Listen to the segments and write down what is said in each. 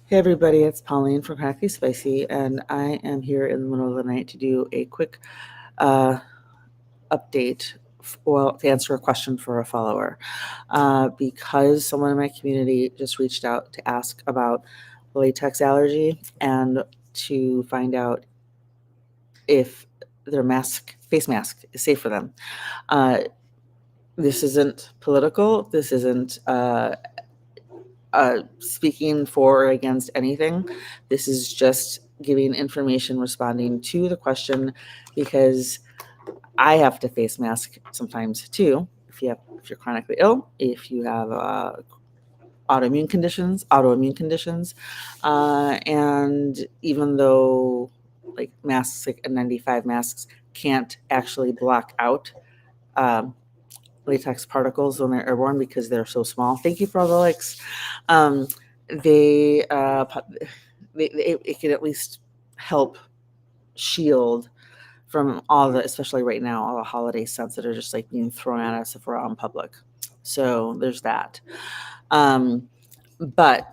Hey everybody, it's Pauline from Chronically Spicy, and I am here in the middle of the night to do a quick uh, update, to answer a question for a follower. Because someone in my community just reached out to ask about latex allergy and to find out if their face mask, is safe for them. This isn't political. This isn't speaking for or against anything. This is just giving information responding to the question, because I have to face mask sometimes too. If you're chronically ill, if you have autoimmune conditions, and even though like masks, like N95 masks, can't actually block out um, latex particles when they're airborne because they're so small. Thank you for all the likes. Um, they, it can at least help shield from all the, especially right now, all the holiday scents that are just like being thrown at us if we're out in public. So there's that. But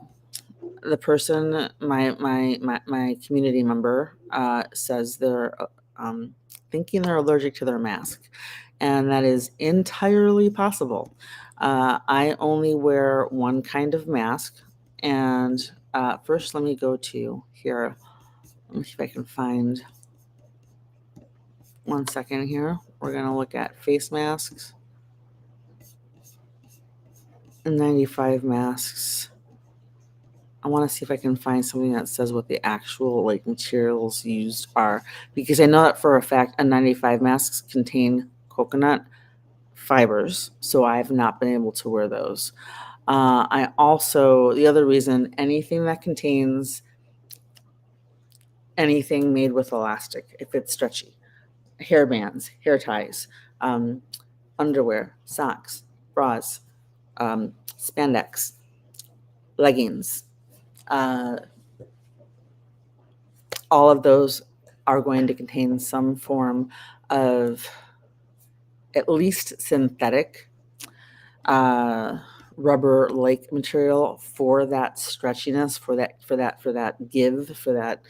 the person, my community member, says they're thinking they're allergic to their mask, and that is entirely possible. I only wear one kind of mask, and first let me go to here. Let me see if I can find. One second here. We're going to look at face masks and 95 masks. I want to see if I can find something that says what the actual like materials used are, because I know that for a fact N95 masks contain coconut fibers, so I've not been able to wear those. I also, the other reason, anything that contains anything made with elastic, if it's stretchy, hair bands, hair ties, underwear, socks, bras, spandex, leggings, all of those are going to contain some form of at least synthetic rubber-like material for that stretchiness, for that give, for that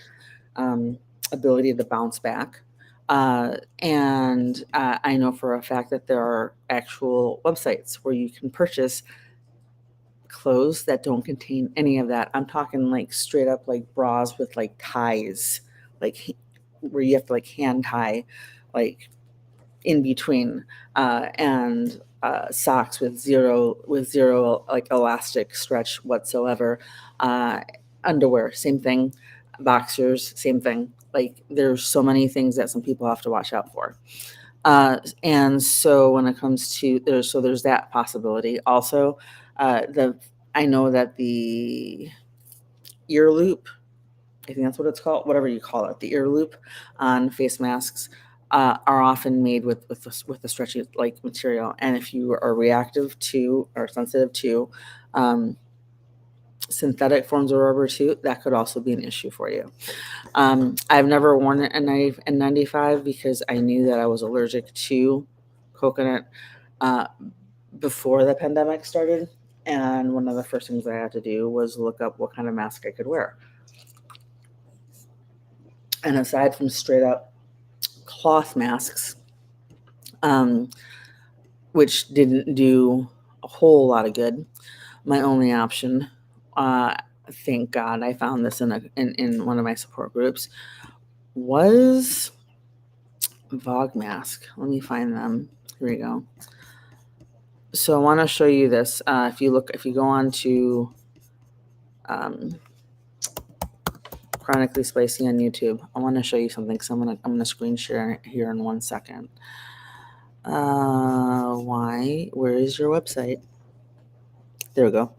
ability to bounce back. And I know for a fact that there are actual websites where you can purchase clothes that don't contain any of that. I'm talking like straight up like bras with like ties, like where you have to like hand tie, like in between, and socks with zero like elastic stretch whatsoever. Underwear, same thing. Boxers, same thing. Like there's so many things that some people have to watch out for. And so when it comes to there's that possibility. Also, I know that the ear loop, I think that's what it's called, whatever you call it, the ear loop on face masks are often made with the stretchy like material. And if you are reactive to or sensitive to synthetic forms of rubber too, that could also be an issue for you. I've never worn an N95 because I knew that I was allergic to coconut before the pandemic started. And one of the first things I had to do was look up what kind of mask I could wear. And aside from straight up cloth masks, which didn't do a whole lot of good, my only option, thank God I found this in one of my support groups, was Vogue mask. Let me find them. Here we go. So I want to show you this. If you go on to Chronically Spicy on YouTube, I want to show you something. So I'm gonna screen share here in 1 second. Where is your website? There we go.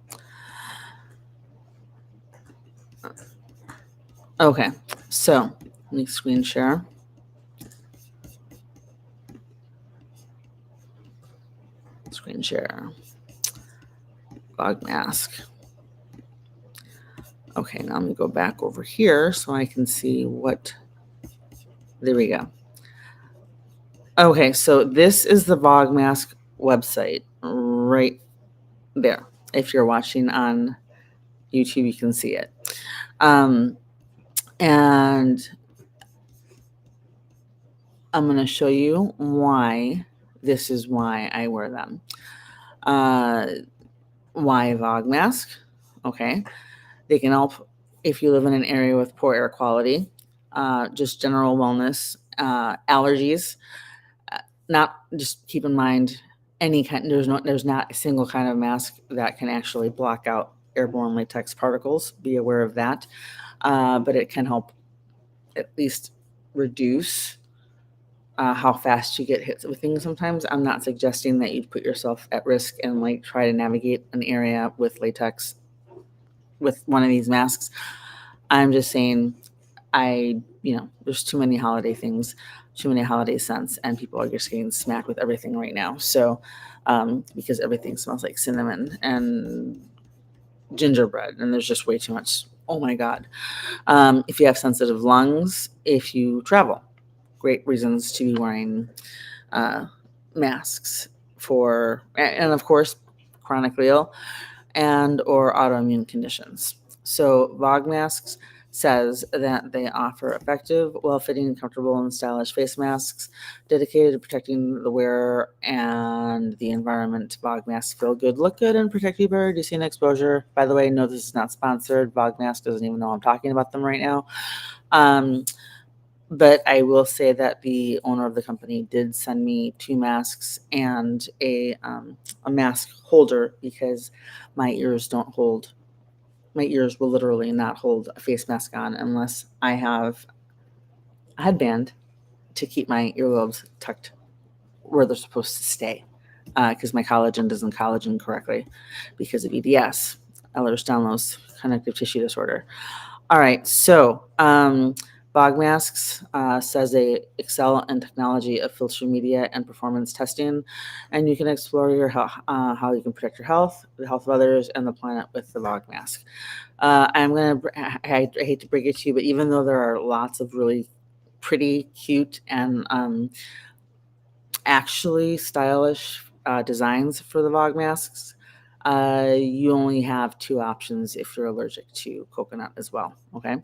Okay, so let me screen share. Screen share. Bug mask. Okay, now let me go back over here so I can see what. There we go. Okay, so this is the Vogue mask website right there. If you're watching on YouTube, you can see it. And I'm going to show you why this is why I wear them. Why a Vog mask? Okay. They can help if you live in an area with poor air quality, just general wellness, allergies. Not just keep in mind any kind. There's not a single kind of mask that can actually block out airborne latex particles. Be aware of that, but it can help at least reduce how fast you get hit with things sometimes. I'm not suggesting that you put yourself at risk and like try to navigate an area with latex with one of these masks. I'm just saying there's too many holiday things, too many holiday scents, and people are just getting smacked with everything right now. So, because everything smells like cinnamon and gingerbread, and there's just way too much. Oh my God. If you have sensitive lungs, if you travel, great reasons to be wearing masks and of course, chronically ill and or autoimmune conditions. So Vogue Masks says that they offer effective, well-fitting, comfortable, and stylish face masks dedicated to protecting the wearer and the environment. Vogue masks feel good, look good, and protect you by reducing exposure. By the way, no, this is not sponsored. Vogue Mask doesn't even know I'm talking about them right now. But I will say that the owner of the company did send me 2 masks and a mask holder because my ears will literally not hold a face mask on unless I have a headband to keep my earlobes tucked where they're supposed to stay, because my collagen doesn't collagen correctly because of EDS, Ehlers-Danlos connective tissue disorder. All right, so Bog Masks says they excel in technology of filter media and performance testing, and you can explore how you can protect your health, the health of others, and the planet with the Bog Mask. I hate to break it to you, but even though there are lots of really pretty, cute, and actually stylish designs for the Vogue masks, you only have 2 options if you're allergic to coconut as well. Okay,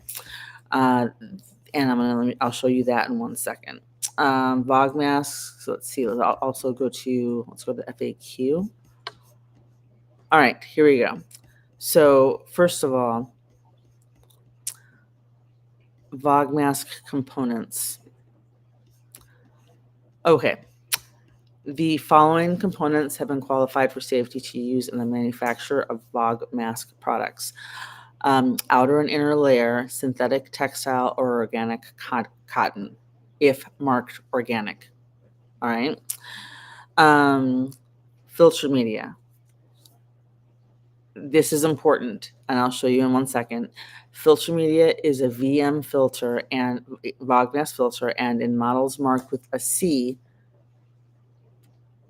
and I'll show you that in 1 second. Vogue masks. So let's see. I'll also go to the FAQ. All right, here we go. So first of all, Vogue mask components. Okay. The following components have been qualified for safety to use in the manufacture of Vogue mask products. Outer and inner layer, synthetic, textile, or organic cotton, if marked organic. All right. Filter media. This is important, and I'll show you in 1 second. Filter media is a VM filter and Vogue mask filter, and in models marked with a C,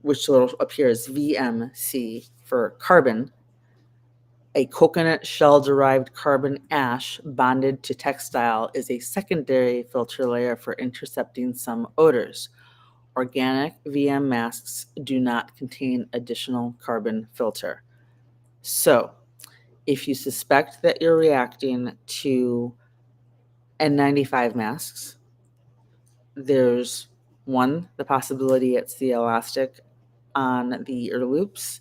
which will appear as VMC for carbon, a coconut shell-derived carbon ash bonded to textile is a secondary filter layer for intercepting some odors. Organic VM masks do not contain additional carbon filter. So, if you suspect that you're reacting to N95 masks, there's the possibility it's the elastic on the ear loops.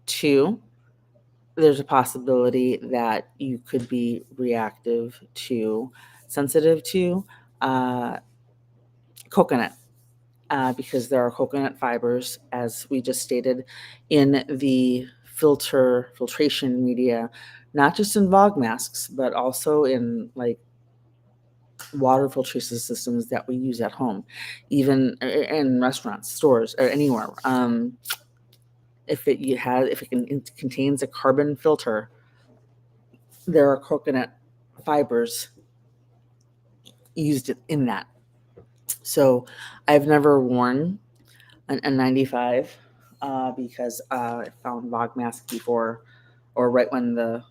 2, there's a possibility that you could be sensitive to coconut, because there are coconut fibers, as we just stated, in the filtration media, not just in Vogue masks, but also in like water filtration systems that we use at home, even in restaurants, stores, or anywhere. If it contains a carbon filter, there are coconut fibers used in that. So I've never worn an N95 because I found Vogue mask before or right when the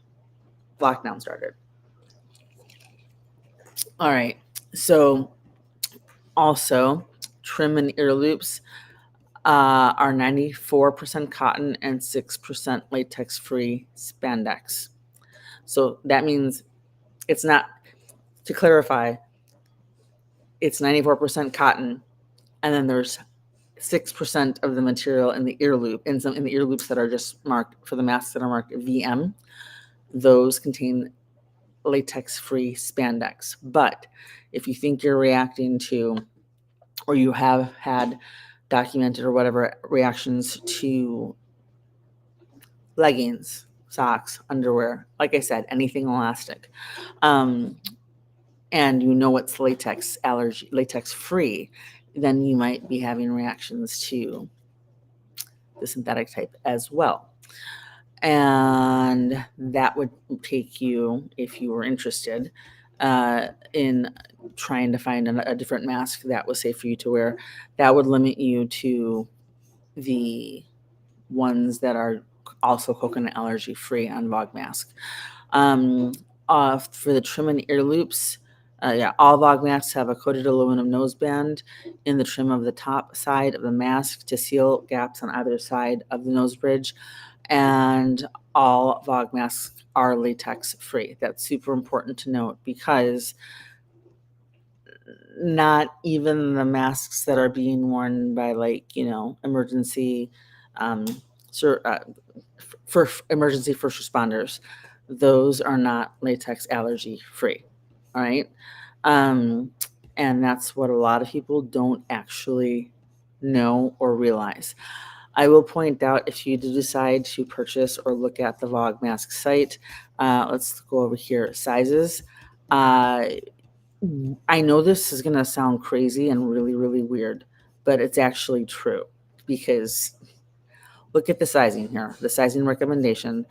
lockdown started. All right. So also, trim and ear loops are 94% cotton and 6% latex-free spandex. So that means it's not, to clarify, it's 94% cotton, and then there's 6% of the material in the ear loop, and some in the ear loops that are just marked, for the masks that are marked VM, those contain latex-free spandex. But if you think you're reacting to, or you have had documented or whatever reactions to leggings, socks, underwear, like I said, anything elastic, and you know it's latex free, then you might be having reactions to the synthetic type as well. And that would take you, if you were interested, in trying to find a different mask that was safe for you to wear, that would limit you to the ones that are also coconut allergy free on Vogue mask. For the trim and ear loops, all Vogue masks have a coated aluminum noseband in the trim of the top side of the mask to seal gaps on either side of the nose bridge, and all Vogue masks are latex free. That's super important to note, because not even the masks that are being worn by, like, emergency, um, for emergency first responders, those are not latex allergy free. All right. And that's what a lot of people don't actually know or realize. I will point out, if you do decide to purchase or look at the Vogue mask site, let's go over here, sizes. I know this is going to sound crazy and really, really weird, but it's actually true, because look at the sizing here, the sizing recommendation.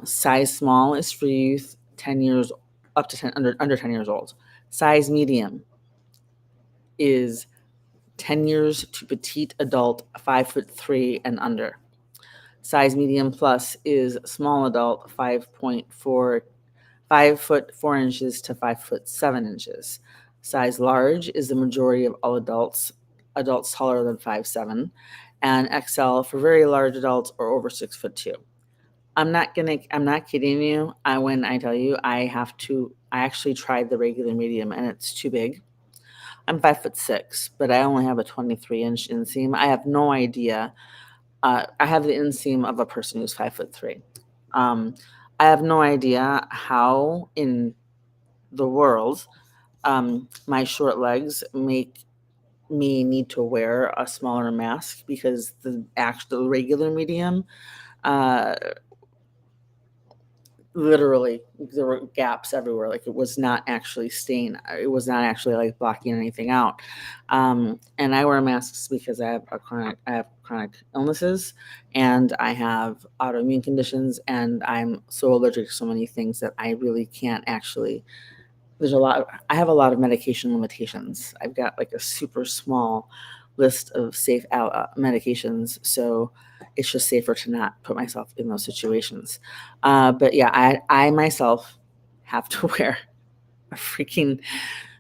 Size small is for youth 10 years, up to 10, under 10 years old. Size medium is 10 years to petite adult, 5'3" and under. Size medium plus is small adult, 5'4" to 5'7". Size large is the majority of all adults taller than 5'7", and XL for very large adults or over 6'2". I'm not kidding you. When I tell you, I actually tried the regular medium and it's too big. I'm 5'6", but I only have a 23-inch inseam. I have no idea. I have the inseam of a person who's 5'3". I have no idea how in the world my short legs make me need to wear a smaller mask, because the actual regular medium, literally there were gaps everywhere. Like, it was not actually staying. It was not actually like blocking anything out. And I wear masks because I have chronic illnesses, and I have autoimmune conditions, and I'm so allergic to so many things that I really can't actually. I have a lot of medication limitations. I've got like a super small list of safe medications, so it's just safer to not put myself in those situations. But yeah, I myself have to wear a freaking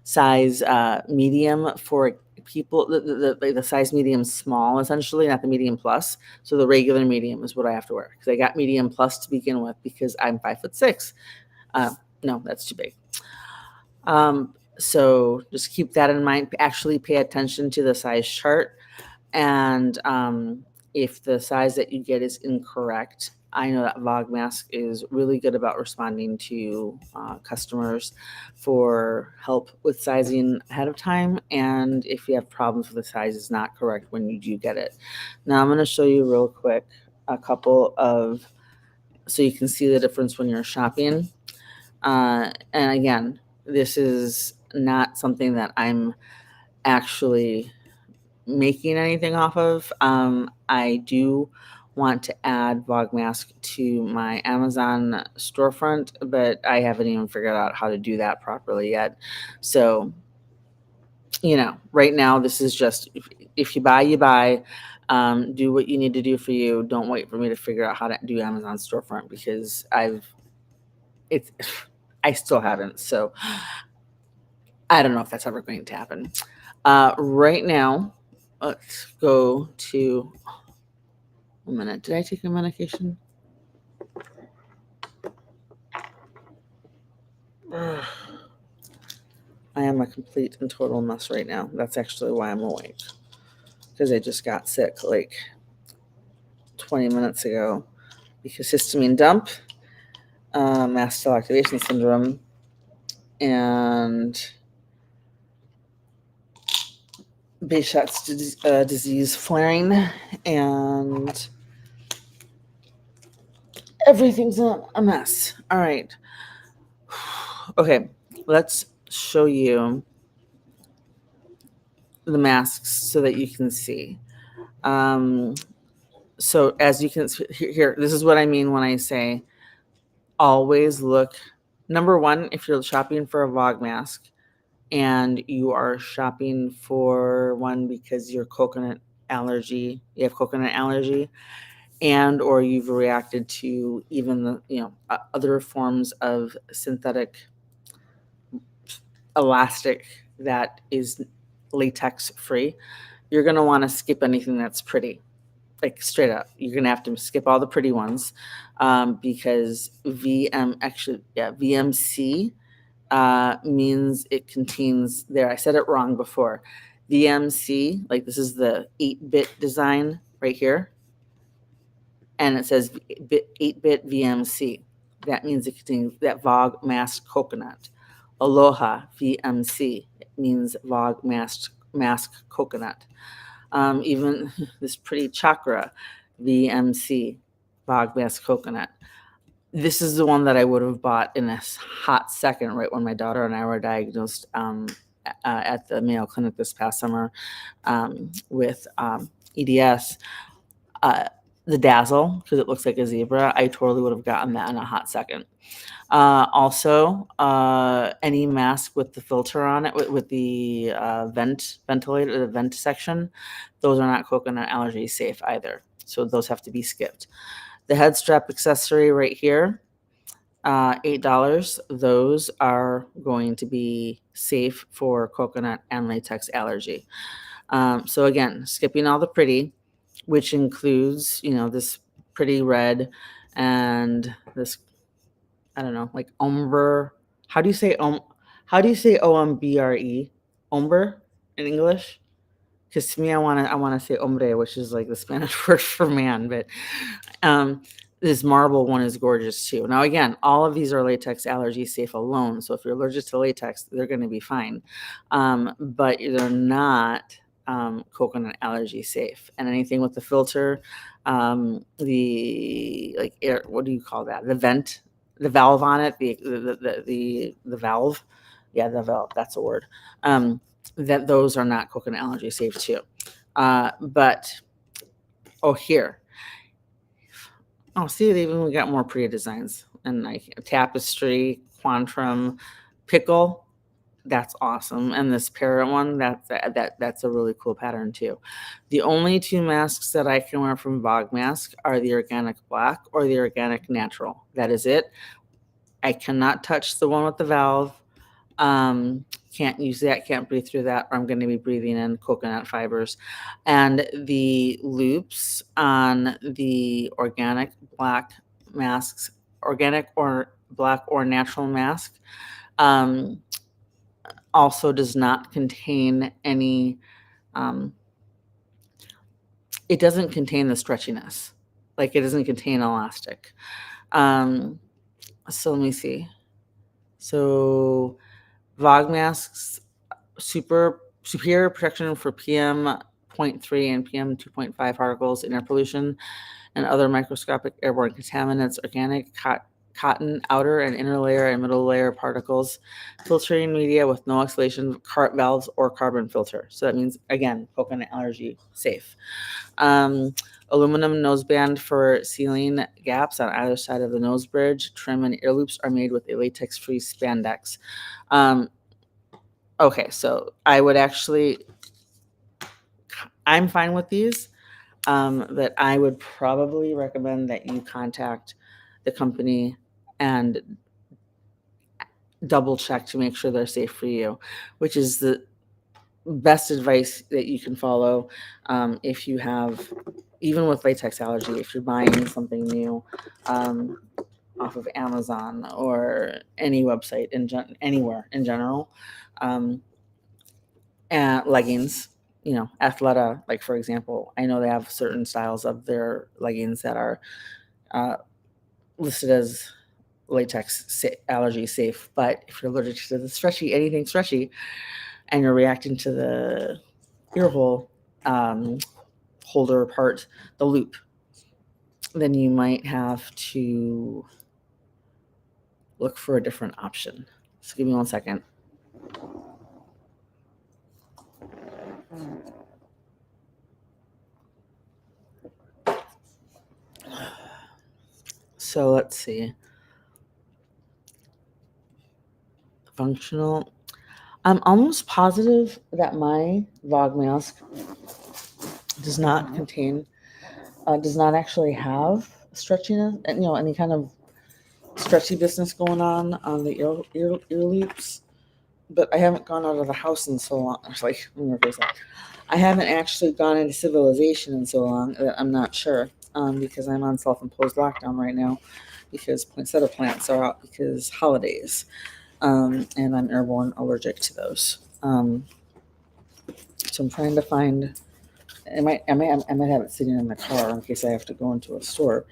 size medium for people. The size medium small, essentially, not the medium plus. So the regular medium is what I have to wear, because I got medium plus to begin with because I'm 5'6". No, that's too big. So just keep that in mind. Actually pay attention to the size chart. And if the size that you get is incorrect, I know that Vogue Mask is really good about responding to customers for help with sizing ahead of time. And if you have problems with the size is not correct when you do get it. Now I'm going to show you real quick a couple of, so you can see the difference when you're shopping. And again, this is not something that I'm actually making anything off of. I do want to add Vogue Mask to my Amazon storefront, but I haven't even figured out how to do that properly yet. So, right now, this is just, if you buy, you buy. Do what you need to do for you. Don't wait for me to figure out how to do Amazon storefront, because I still haven't. So I don't know if that's ever going to happen. Right now, let's go to, a minute. Did I take a medication? I am a complete and total mess right now. That's actually why I'm awake. Because I just got sick like 20 minutes ago. Because histamine dump, mast cell activation syndrome, and Behçet's disease flaring, and everything's a mess. All right. Okay, let's show you the masks so that you can see. So as you can see here, this is what I mean when I say always look. Number one, if you're shopping for a Vogue mask and you are shopping for one because you have coconut allergy, and or you've reacted to even the other forms of synthetic elastic that is latex free, you're going to want to skip anything that's pretty, like straight up. You're going to have to skip all the pretty ones, because VMC means it contains there. I said it wrong before. VMC, like this is the 8-bit design right here, and it says 8-bit VMC. That means it contains that Vogue masked coconut. Aloha VMC, it means Vogue masked coconut. Even this pretty chakra VMC, Vogue masked coconut. This is the one that I would have bought in a hot second, right when my daughter and I were diagnosed at the Mayo Clinic this past summer with EDS. The Dazzle, because it looks like a zebra, I totally would have gotten that in a hot second. Also, any mask with the filter on it, with the ventilator, the vent section, those are not coconut allergy safe either. So those have to be skipped. The head strap accessory right here, $8. Those are going to be safe for coconut and latex allergy. So again, skipping all the pretty, which includes, this pretty red and this, I don't know, like ombre. How do you say OMBRE? Ombre in English? Because to me, I want to say hombre, which is like the Spanish word for man. But this marble one is gorgeous too. Now, again, all of these are latex allergy safe alone. So if you're allergic to latex, they're going to be fine. But they're not coconut allergy safe. And anything with the filter, the like air, what do you call that? The vent, the valve on it, the valve. Yeah, the valve. That's a word. That those are not coconut allergy safe too. But here. Oh, see, they even got more pretty designs, and like tapestry, quantrum, pickle. That's awesome. And this parrot one, that's a really cool pattern too. The only two masks that I can wear from Vogue Mask are the organic black or the organic natural. That is it. I cannot touch the one with the valve. Can't use that, can't breathe through that, or I'm going to be breathing in coconut fibers. And the loops on the organic black masks, organic or black or natural mask, also does not contain any, it doesn't contain the stretchiness. Like it doesn't contain elastic. So let me see. So Vogue masks, superior protection for PM.3 and PM2.5 particles in air pollution and other microscopic airborne contaminants, organic cotton outer and inner layer and middle layer particles, filtering media with no exhalation valves or carbon filter. So that means, again, coconut allergy safe. Aluminum noseband for sealing gaps on either side of the nose bridge. Trim and ear loops are made with a latex-free spandex. Okay, so I would actually, I'm fine with these, but I would probably recommend that you contact the company and double check to make sure they're safe for you, which is the best advice that you can follow if you have, even with latex allergy, if you're buying something new. off of Amazon or any website anywhere in general. And leggings, Athleta, like for example, I know they have certain styles of their leggings that are listed as latex allergy safe. But if you're allergic to the anything stretchy, and you're reacting to the ear hole holder part, the loop, then you might have to look for a different option. So give me 1 second. So let's see. Functional. I'm almost positive that my VOG mask does not actually have stretchiness, any kind of stretchy business going on the ear loops. But I haven't gone out of the house in so long. Like, let me rephrase that. I haven't actually gone into civilization in so long that I'm not sure, because I'm on self-imposed lockdown right now because poinsettia plants are out because holidays, and I'm airborne allergic to those. So I'm trying to find. I might have it sitting in the car in case I have to go into a store.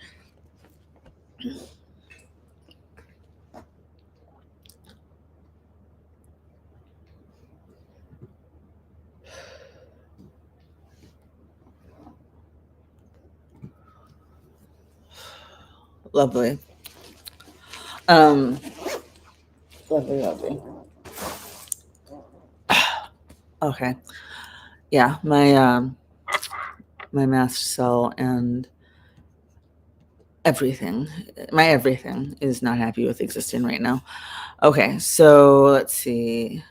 Lovely. Lovely. Okay. Yeah, my mast cell and my everything is not happy with existing right now. Okay, so let's see.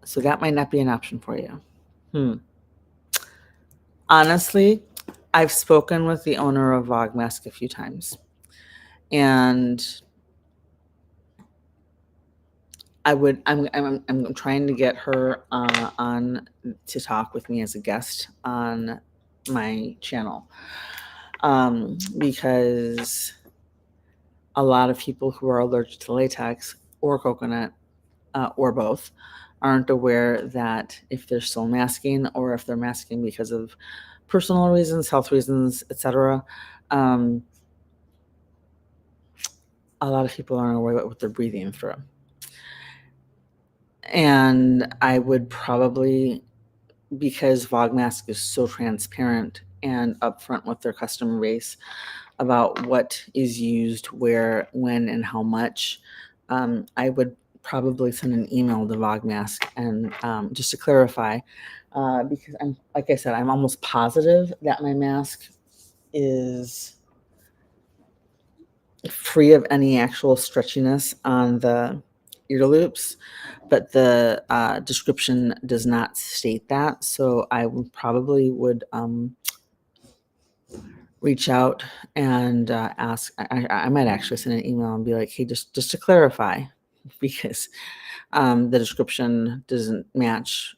So that might not be an option for you. Honestly, I've spoken with the owner of VogMask a few times, and I'm trying to get her on to talk with me as a guest on my channel, because a lot of people who are allergic to latex or coconut or both aren't aware that if they're still masking or if they're masking because of personal reasons, health reasons, etc., a lot of people aren't aware of what they're breathing through. And I would probably, because VogMask is so transparent and upfront with their customer base about what is used, where, when, and how much, I would probably send an email to VogMask and just to clarify, because like I said, I'm almost positive that my mask is free of any actual stretchiness on the ear loops, but the description does not state that. So I probably would reach out and ask. I might actually send an email and be like, hey, just to clarify, because the description doesn't match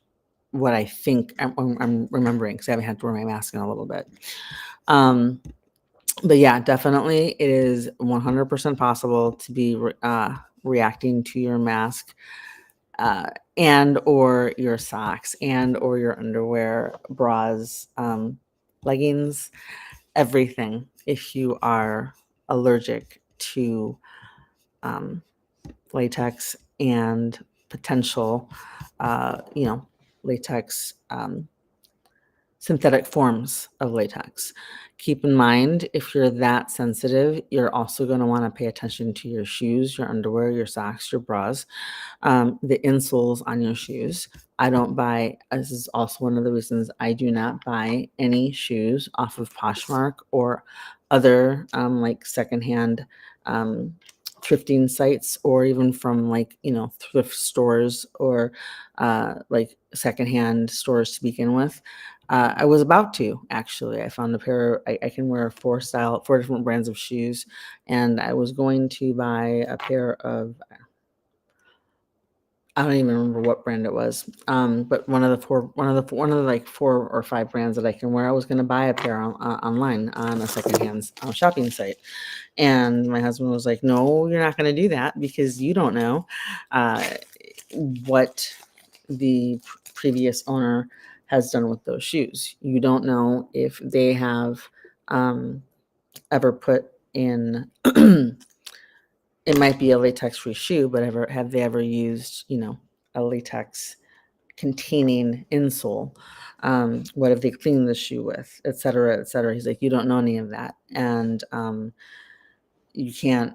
what I think I'm remembering, because I haven't had to wear my mask in a little bit. But yeah, definitely it is 100% possible to be reacting to your mask and or your socks and or your underwear, bras, leggings, everything, if you are allergic to latex and potential latex, synthetic forms of latex. Keep in mind, if you're that sensitive, you're also going to want to pay attention to your shoes, your underwear, your socks, your bras, the insoles on your shoes. I don't buy, this is also one of the reasons I do not buy any shoes off of Poshmark or other like secondhand thrifting sites, or even from thrift stores or like secondhand stores to begin with. I was about to, actually. I found a pair. I can wear four different brands of shoes, and I was going to buy a pair of I don't even remember what brand it was. But one of the like 4 or 5 brands that I can wear. I was going to buy a pair online on a secondhand shopping site. And my husband was like, "No, you're not going to do that because you don't know uh, what the previous owner has done with those shoes. You don't know if they have ever put in." It might be a latex-free shoe, but have they ever used, a latex containing insole? What have they cleaned the shoe with, et cetera, et cetera. He's like, you don't know any of that, and you can't.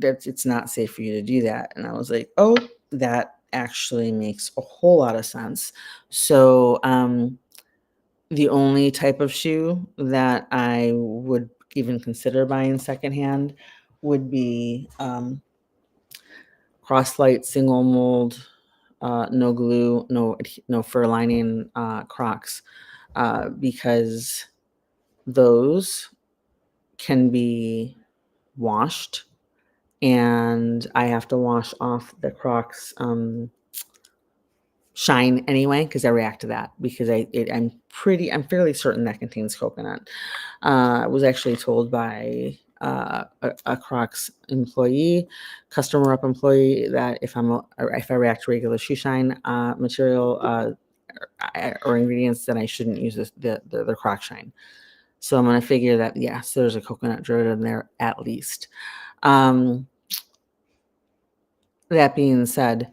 It's not safe for you to do that. And I was like, oh, that actually makes a whole lot of sense. So the only type of shoe that I would even consider buying secondhand would be Crosslight single mold, no glue, no fur lining Crocs, because those can be washed, and I have to wash off the Crocs shine anyway because I react to that because I'm fairly certain that contains coconut. I was actually told by a Crocs employee, customer rep employee, that if I react to regular shoe shine material or ingredients, then I shouldn't use the Croc shine. So I'm gonna figure that yes, there's a coconut derivative in there at least. Um, that being said,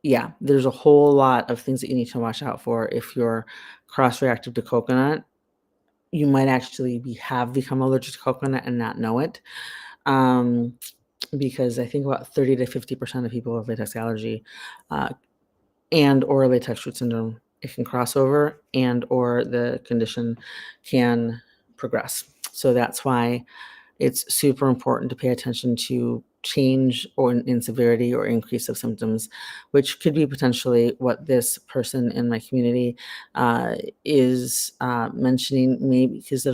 yeah, there's a whole lot of things that you need to watch out for if you're cross-reactive to coconut. You might actually have become allergic to coconut and not know it, because I think about 30 to 50% of people with latex allergy and or latex root syndrome, it can cross over and or the condition can progress. So that's why it's super important to pay attention to change or in severity or increase of symptoms, which could be potentially what this person in my community is mentioning. Maybe because they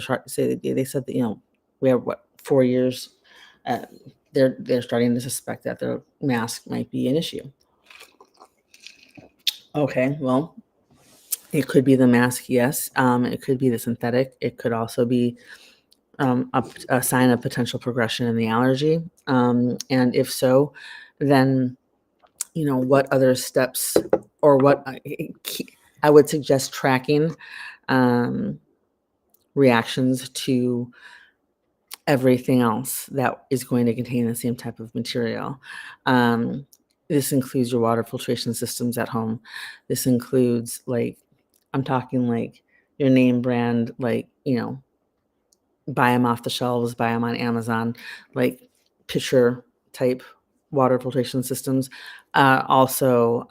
said that we have 4 years. Uh, they're starting to suspect that their mask might be an issue. Okay, well, it could be the mask, yes. It could be the synthetic. It could also be a sign of potential progression in the allergy? And if so, then what other steps or what I would suggest tracking reactions to everything else that is going to contain the same type of material. This includes your water filtration systems at home. This includes I'm talking like your name brand, buy them off the shelves, buy them on Amazon, like pitcher type water filtration systems. Also,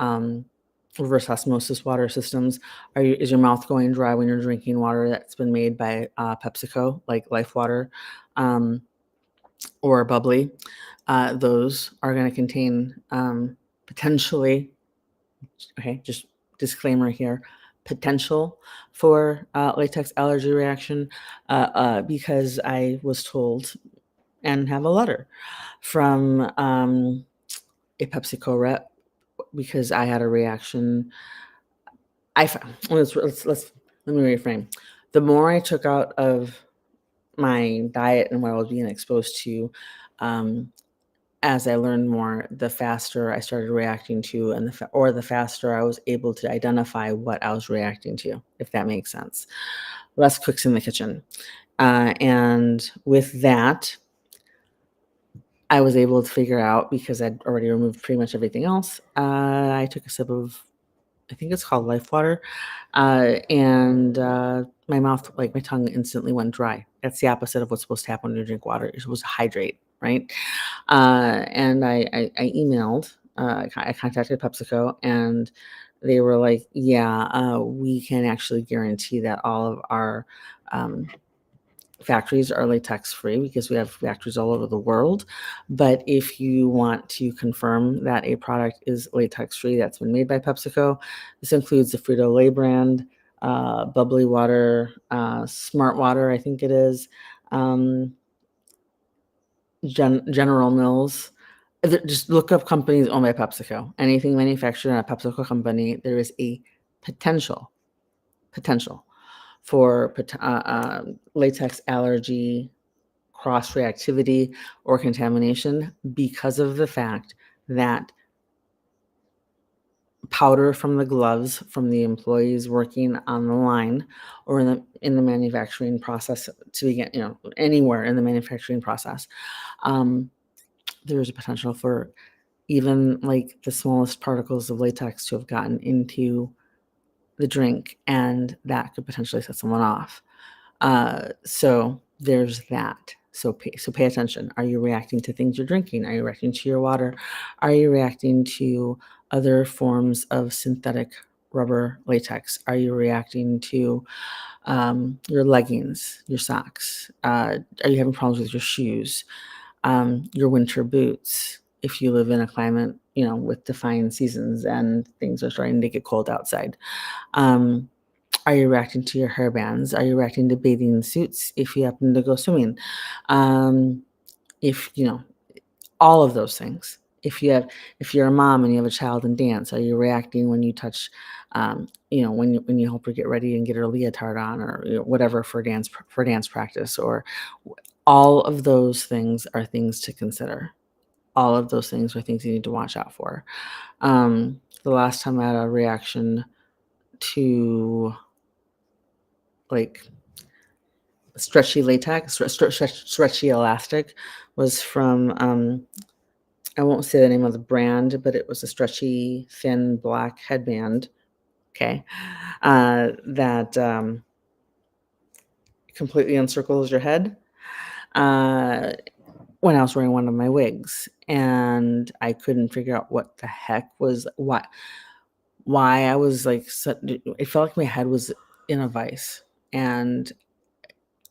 reverse osmosis water systems. Is your mouth going dry when you're drinking water that's been made by PepsiCo, like Life Water or Bubbly? Those are going to contain potentially, okay, just disclaimer here, potential for latex allergy reaction because I was told and have a letter from a PepsiCo rep because I had a reaction. Let me reframe. The more I took out of my diet and what I was being exposed to, as I learned more, the faster I started reacting to, and the faster I was able to identify what I was reacting to, if that makes sense. Less cooks in the kitchen. And with that, I was able to figure out, because I'd already removed pretty much everything else. I took a sip of, I think it's called Life Water, and my mouth, my tongue instantly went dry. That's the opposite of what's supposed to happen when you drink water. You're supposed to hydrate, right? And I emailed, I contacted PepsiCo, and they were like, yeah, we can actually guarantee that all of our factories are latex free because we have factories all over the world. But if you want to confirm that a product is latex free that's been made by PepsiCo, this includes the Frito-Lay brand, Bubbly Water, Smart Water, I think it is, General Mills, Just look up companies owned by PepsiCo. Anything manufactured in a PepsiCo company, there is a potential for latex allergy, cross reactivity, or contamination because of the fact that powder from the gloves from the employees working on the line or in the manufacturing process to begin, anywhere in the manufacturing process, there's a potential for even like the smallest particles of latex to have gotten into the drink, and that could potentially set someone off. So there's that. So pay attention. Are you reacting to things you're drinking? Are you reacting to your water? Are you reacting to other forms of synthetic rubber latex? Are you reacting to your leggings, your socks? Are you having problems with your shoes, your winter boots? If you live in a climate, with defined seasons and things are starting to get cold outside. Are you reacting to your hair bands? Are you reacting to bathing suits if you happen to go swimming? If all of those things. If you're a mom and you have a child in dance, are you reacting when you touch, when you help her get ready and get her leotard on, or whatever for dance practice, or all of those things are things to consider. All of those things are things you need to watch out for. The last time I had a reaction to like stretchy latex, stretchy elastic, was from, I won't say the name of the brand, but it was a stretchy, thin black headband. Okay. That completely encircles your head. When I was wearing one of my wigs, and I couldn't figure out what the heck was why I was like, it felt like my head was in a vice, and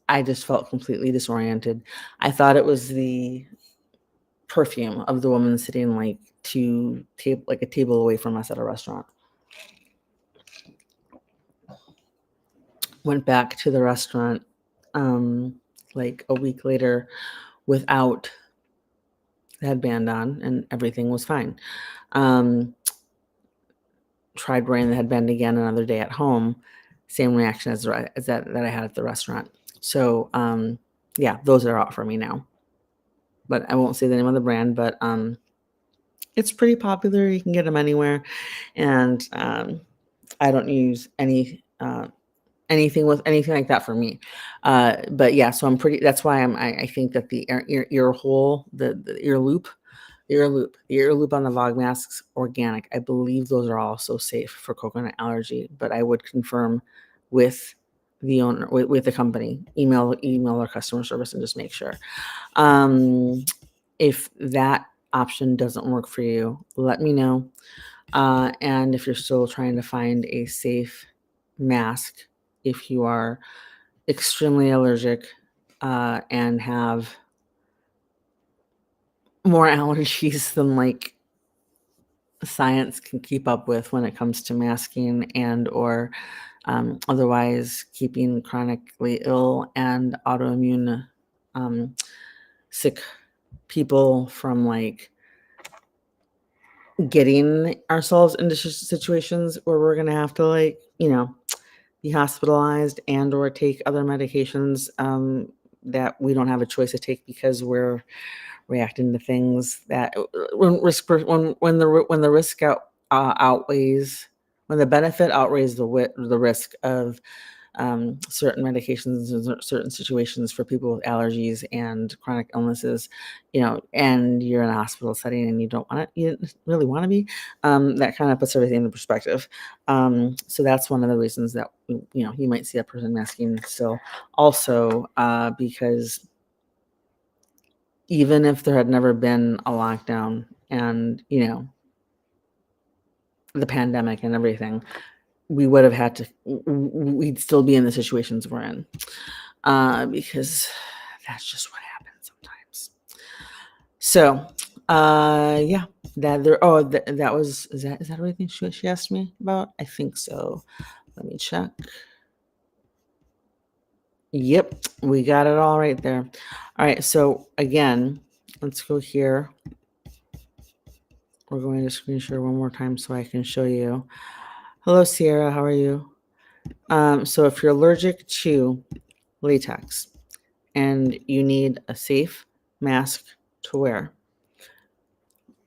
I just felt completely disoriented. I thought it was the perfume of the woman sitting like a table away from us at a restaurant. Went back to the restaurant like a week later without the headband on, and everything was fine. Tried wearing the headband again another day at home, same reaction as that I had at the restaurant. So yeah, those are out for me now. But I won't say the name of the brand, but it's pretty popular. You can get them anywhere, and I don't use anything like that for me. But yeah, so that's why I think that the ear hole, the ear loop on the Vogue masks, organic. I believe those are also safe for coconut allergy, but I would confirm with the owner, with the company, email our customer service and just make sure. If that option doesn't work for you, let me know. And if you're still trying to find a safe mask, if you are extremely allergic and have more allergies than like science can keep up with when it comes to masking and or otherwise keeping chronically ill and autoimmune sick people from like getting ourselves into situations where we're going to have to like, be hospitalized and or take other medications that we don't have a choice to take because we're reacting to things that when the risk outweighs, when the benefit outweighs the risk of certain medications in certain situations for people with allergies and chronic illnesses, and you're in a hospital setting and you didn't really want to be, that kind of puts everything into perspective. So that's one of the reasons that, you might see that person masking still. Also, because even if there had never been a lockdown and, the pandemic and everything, we would have had to, we'd still be in the situations we're in, because that's just what happens sometimes. So, yeah, is that everything she asked me about? I think so. Let me check. Yep, we got it all right there. All right, so again, let's go here. we're going to screen share one more time so I can show you. Hello, Sierra. How are you? So if you're allergic to latex and you need a safe mask to wear,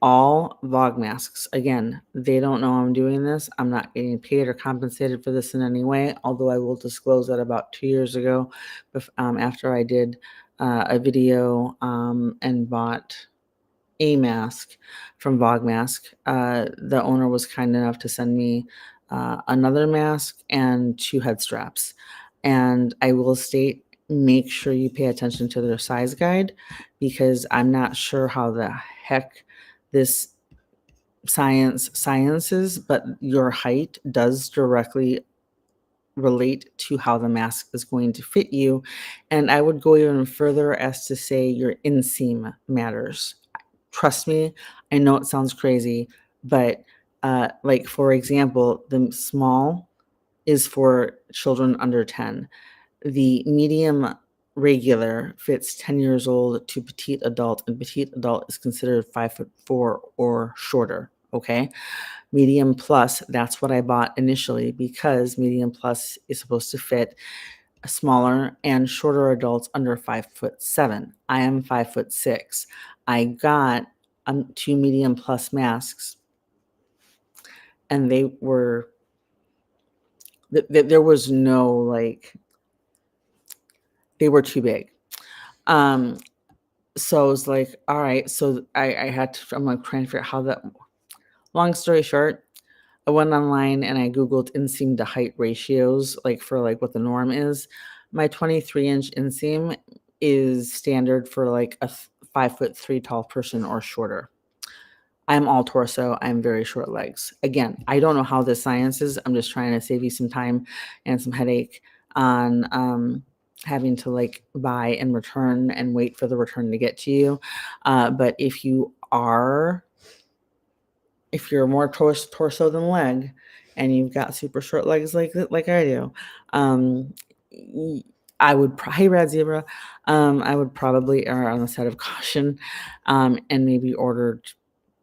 all VOG masks, again, they don't know I'm doing this. I'm not getting paid or compensated for this in any way, although I will disclose that about 2 years ago, after I did a video and bought a mask from VOG Mask, the owner was kind enough to send me another mask and 2 head straps. And I will state, make sure you pay attention to their size guide, because I'm not sure how the heck this sciences, but your height does directly relate to how the mask is going to fit you. And I would go even further as to say your inseam matters. Trust me, I know it sounds crazy, but like for example, the small is for children under 10. The medium regular fits 10 years old to petite adult, and petite adult is considered 5'4" or shorter. Okay. Medium plus, that's what I bought initially, because medium plus is supposed to fit smaller and shorter adults under 5'7". I am 5'6". I got 2 medium plus masks, and they were there was no, like, they were too big. So I was like, all right. So I had to, I'm like trying to figure out how that. Long story short, I went online and I Googled inseam to height ratios, like for like what the norm is. My 23-inch inseam is standard for like a 5'3" tall person or shorter. I'm all torso. I'm very short legs. Again, I don't know how this science is. I'm just trying to save you some time and some headache on having to like buy and return and wait for the return to get to you. But if you're more torso than leg, and you've got super short legs like I do, I would hey Rad Zebra, I would probably err on the side of caution, and maybe order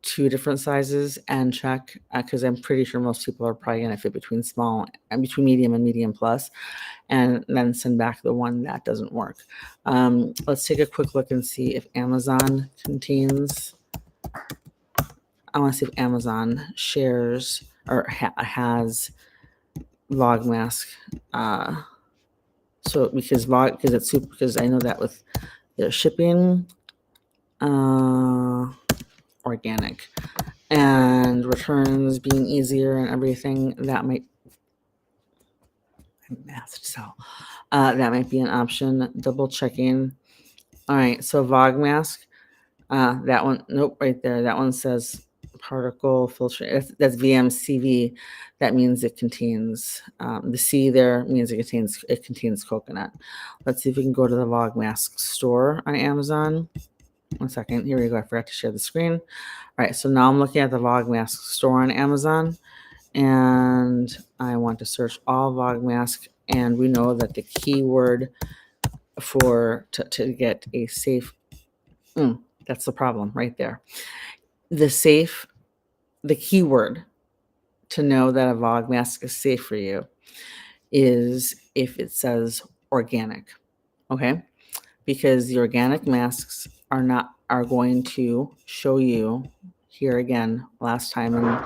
2 different sizes and check, because I'm pretty sure most people are probably going to fit between small and between medium and medium plus, and then send back the one that doesn't work. Let's take a quick look and see if Amazon contains. I want to see if Amazon shares or has VOG mask. So because it's super, because I know that with their shipping, organic, and returns being easier and everything, that might that might be an option. Double checking. All right, so VOG mask. That one, nope, right there. That one says particle filter. That's VMCV. That means it contains the C there means it contains coconut. Let's see if we can go to the VOG mask store on Amazon. 1 second. Here we go. I forgot to share the screen. All right, so now I'm looking at the VOG mask store on Amazon, and I want to search all VOG mask, and we know that the keyword to get a safe. That's the problem right there. The keyword to know that a VOG mask is safe for you is if it says organic. Okay? Because the organic masks are going to show you here again last time, and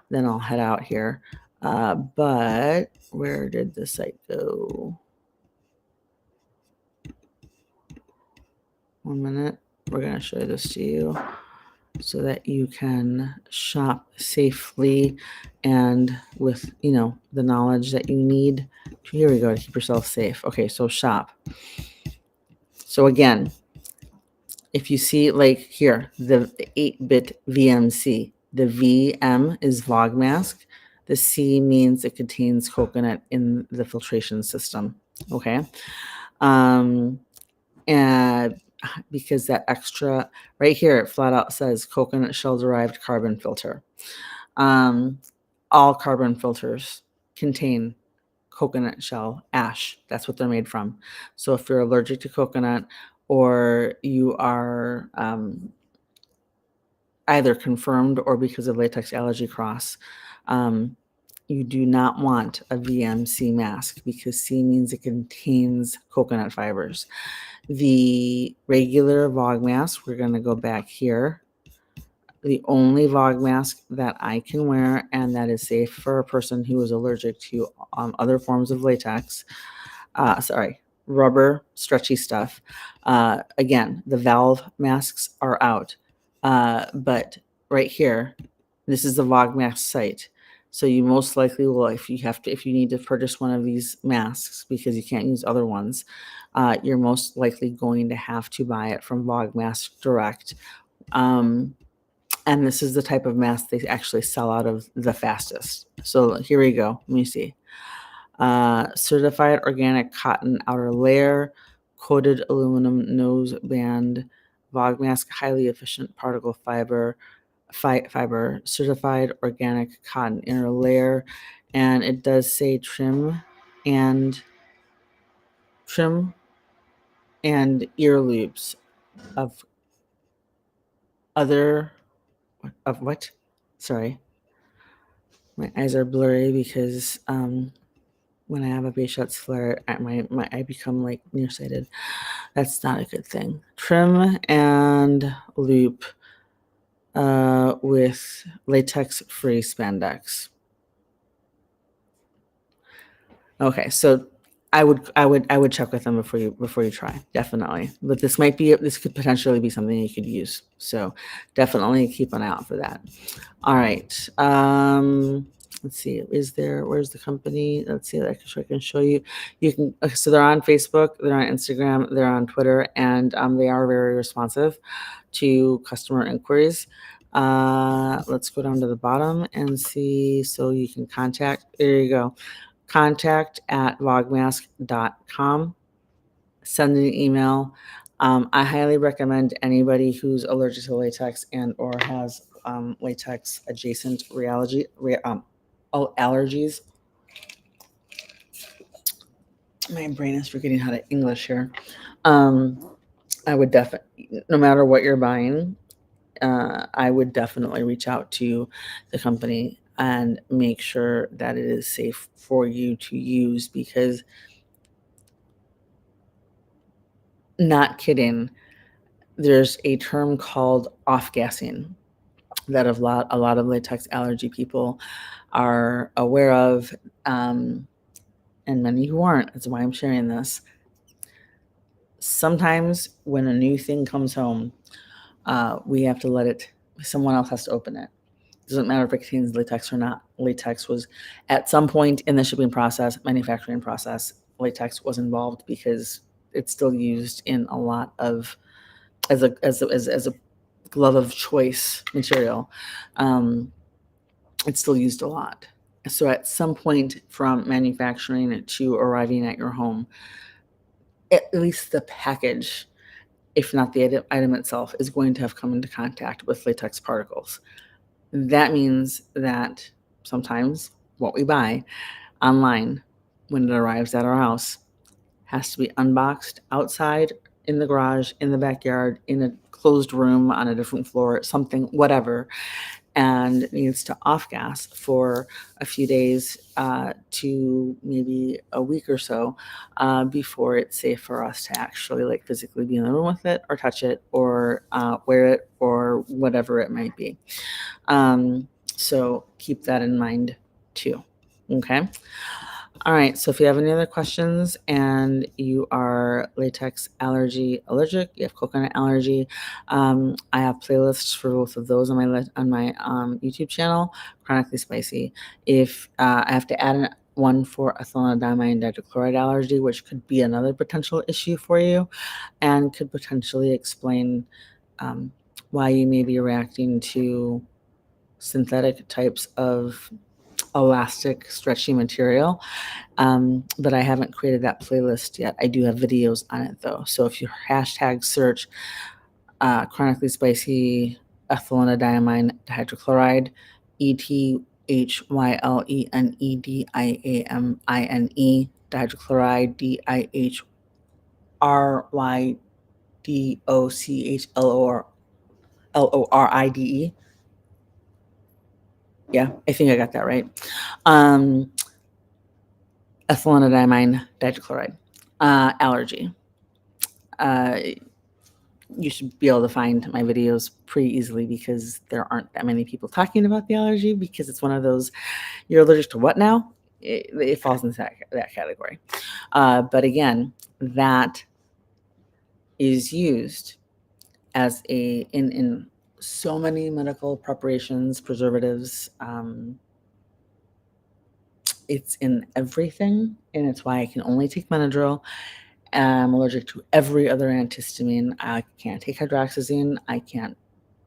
then I'll head out here. But where did the site go? 1 minute. We're going to show this to you so that you can shop safely and with, the knowledge that you need. Here we go, to keep yourself safe. Okay, so shop. So again, if you see like here, the 8-bit VMC, the VM is VOG mask. The C means it contains coconut in the filtration system. Okay. And because that extra right here, it flat out says coconut shell derived carbon filter. All carbon filters contain coconut shell ash. That's what they're made from. So if you're allergic to coconut, or you are, either confirmed or because of latex allergy cross. You do not want a VMC mask because C means it contains coconut fibers. The regular VOG mask, we're going to go back here. The only VOG mask that I can wear and that is safe for a person who is allergic to other forms of latex, rubber, stretchy stuff. Again, the valve masks are out. But right here, this is the VOG mask site. So you most likely will, if you need to purchase one of these masks because you can't use other ones, you're most likely going to have to buy it from VOG Mask Direct. And this is the type of mask they actually sell out of the fastest. So here we go. Let me see. Certified organic cotton outer layer, coated aluminum nose band, VOG mask, highly efficient particle fiber, certified organic cotton inner layer, and it does say trim and ear loops of what? Sorry, my eyes are blurry because when I have a Behçet's flare, I become like nearsighted. That's not a good thing. Trim and loop with latex-free spandex. Okay, so I would check with them before you try, definitely. But this could potentially be something you could use. So definitely keep an eye out for that. All right. Let's see. Where's the company? Let's see. I can show you. So they're on Facebook, they're on Instagram, they're on Twitter, and they are very responsive to customer inquiries. Let's go down to the bottom and see. So you can contact. There you go. contact@vogmask.com. Send an email. I highly recommend anybody who's allergic to latex and or has latex adjacent allergies. My brain is forgetting how to English here. I would definitely, no matter what you're buying, I would definitely reach out to the company and make sure that it is safe for you to use, because not kidding, there's a term called off-gassing that a lot of latex allergy people are aware of, and many who aren't. That's why I'm sharing this. Sometimes when a new thing comes home, we have to someone else has to open it. Doesn't matter if it contains latex or not. Latex was, at some point in the shipping process, manufacturing process, latex was involved because it's still used in a lot of, as a glove of choice material. It's still used a lot. So at some point from manufacturing to arriving at your home, at least the package, if not the item itself, is going to have come into contact with latex particles. That means that sometimes what we buy online when it arrives at our house has to be unboxed outside, in the garage, in the backyard, in a closed room on a different floor, something, whatever, and needs to off gas for a few days to maybe a week or so before it's safe for us to actually like physically be in the room with it or touch it or wear it or whatever it might be. So keep that in mind too. Okay. All right. So if you have any other questions and you are latex allergic, you have coconut allergy, I have playlists for both of those on my YouTube channel, Chronically Spicy. If I have to add one for ethylene dichloride allergy, which could be another potential issue for you and could potentially explain why you may be reacting to synthetic types of elastic stretchy material, but I haven't created that playlist yet. I do have videos on it though, so if you hashtag search chronically spicy ethylene dihydrochloride, ETHYLENEDIAMINE dihydrochloride, DIHRYDOCHLOR, Loride. Yeah, I think I got that right. Ethylene dichloride allergy. Uh, you should be able to find my videos pretty easily because there aren't that many people talking about the allergy, because it's one of those, you're allergic to what now? It falls into that category. But again, that is used as in so many medical preparations, preservatives. It's in everything, and it's why I can only take Benadryl. I'm allergic to every other antihistamine. I can't take hydroxyzine. I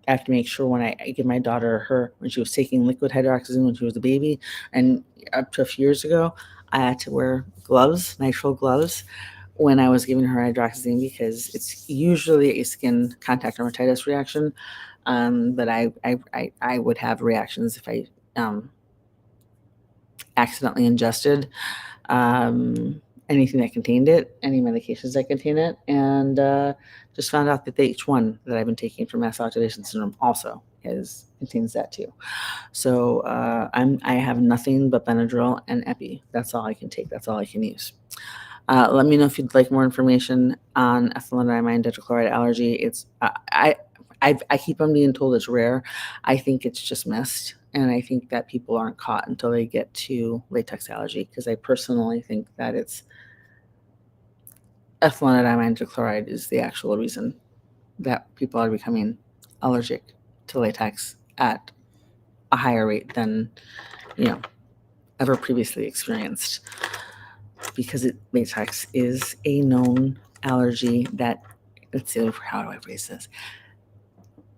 have to make sure when I give my daughter when she was taking liquid hydroxyzine when she was a baby, and up to a few years ago, I had to wear gloves, nitrile gloves, when I was giving her hydroxyzine, because it's usually a skin contact dermatitis reaction. But I would have reactions if I accidentally ingested anything that contained it, any medications that contain it, and just found out that the H1 that I've been taking for mast oxidation syndrome also contains that too. So I have nothing but Benadryl and Epi. That's all I can take. That's all I can use. Let me know if you'd like more information on ethylene tetrachloride allergy. It's I keep on being told it's rare. I think it's just missed, and I think that people aren't caught until they get to latex allergy, because I personally think that it's ethylene tetrachloride is the actual reason that people are becoming allergic to latex at a higher rate than ever previously experienced, because latex is a known allergy that, let's see, how do I phrase this?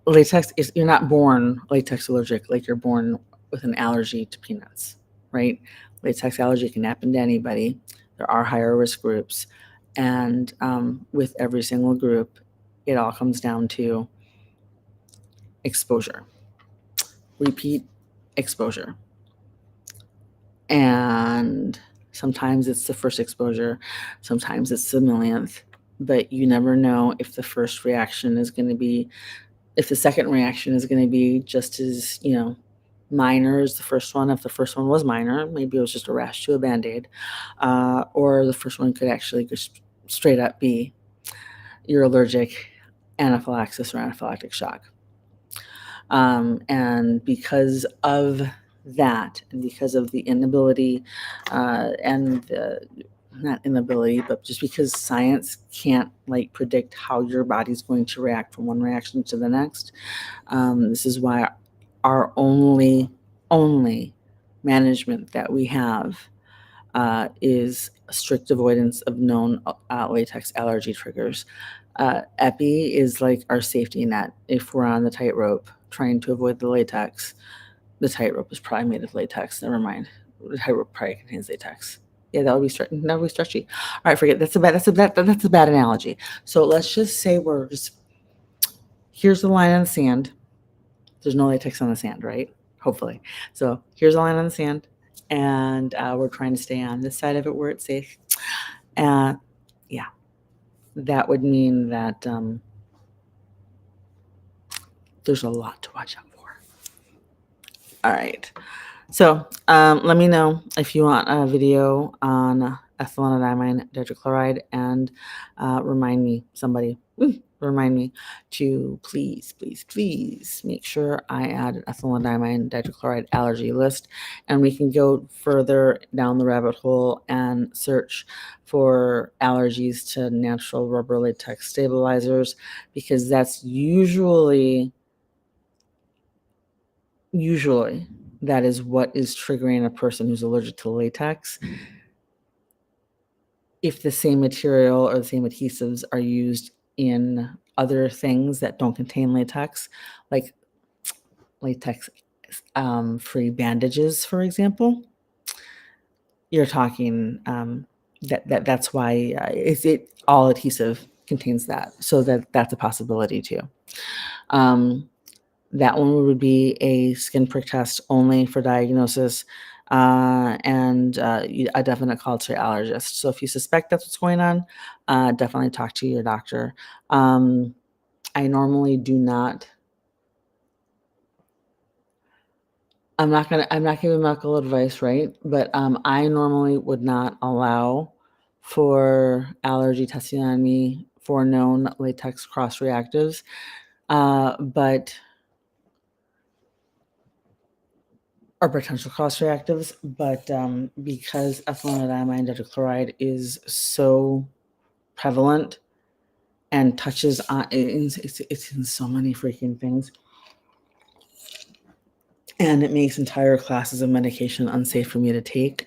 Latex is, you're not born latex allergic like you're born with an allergy to peanuts, right? Latex allergy can happen to anybody. There are higher risk groups, and with every single group, it all comes down to exposure, repeat exposure. And sometimes it's the first exposure, sometimes it's the millionth, but you never know if the first reaction is going to be, if the second reaction is going to be just as, minor as the first one. If the first one was minor, maybe it was just a rash to a Band-Aid, or the first one could actually just straight up be your allergic anaphylaxis or anaphylactic shock. And because of that, and because of the inability not inability, but just because science can't predict how your body's going to react from one reaction to the next, this is why our only management that we have is strict avoidance of known latex allergy triggers. Epi is like our safety net. If we're on the tightrope trying to avoid the latex, the tightrope is probably made of latex. Never mind. The tightrope probably contains latex. Yeah, that would be stretchy. All right, forget that's a bad analogy. So let's just say here's the line on the sand. There's no latex on the sand, right? Hopefully. So here's the line on the sand, and we're trying to stay on this side of it where it's safe. Yeah, that would mean that there's a lot to watch out for. All right. So let me know if you want a video on ethylene tetrachloride, and remind me to please make sure I add an ethylene tetrachloride allergy list, and we can go further down the rabbit hole and search for allergies to natural rubber latex stabilizers, because that's usually that is what is triggering a person who's allergic to latex. If the same material or the same adhesives are used in other things that don't contain latex, like latex free bandages, for example, you're talking that's why all adhesive contains that, so that's a possibility too. That one would be a skin prick test only for diagnosis, and a definite call to your allergist. So if you suspect that's what's going on, definitely talk to your doctor. I normally do not I'm not giving medical advice, right? But I normally would not allow for allergy testing on me for known latex cross reactives, but or potential cross reactives. But because ethylene tetrachloride is so prevalent and touches on it's in so many freaking things, and it makes entire classes of medication unsafe for me to take.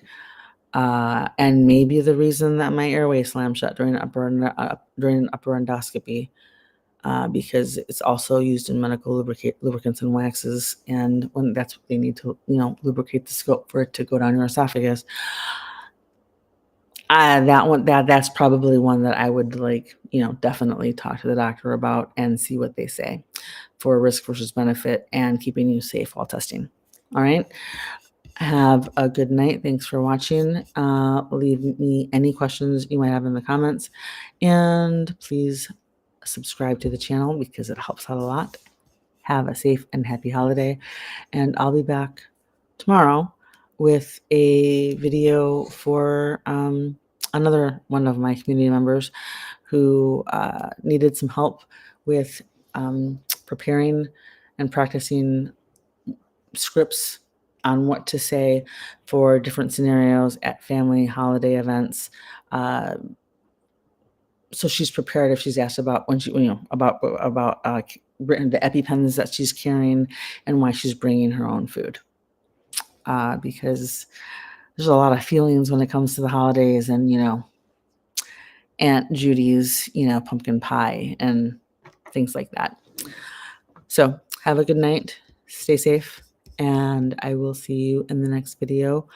And maybe the reason that my airway slammed shut during an upper endoscopy, because it's also used in medical lubricants and waxes, and when that's what they need to, lubricate the scope for it to go down your esophagus. That's probably one that I would definitely talk to the doctor about and see what they say for risk versus benefit and keeping you safe while testing. All right. Have a good night. Thanks for watching. Leave me any questions you might have in the comments, and please subscribe to the channel because it helps out a lot. Have a safe and happy holiday, and I'll be back tomorrow with a video for another one of my community members who needed some help with preparing and practicing scripts on what to say for different scenarios at family holiday events. So she's prepared if she's asked about when she, about the EpiPens that she's carrying and why she's bringing her own food. Because there's a lot of feelings when it comes to the holidays, and Aunt Judy's, pumpkin pie and things like that. So have a good night, stay safe, and I will see you in the next video.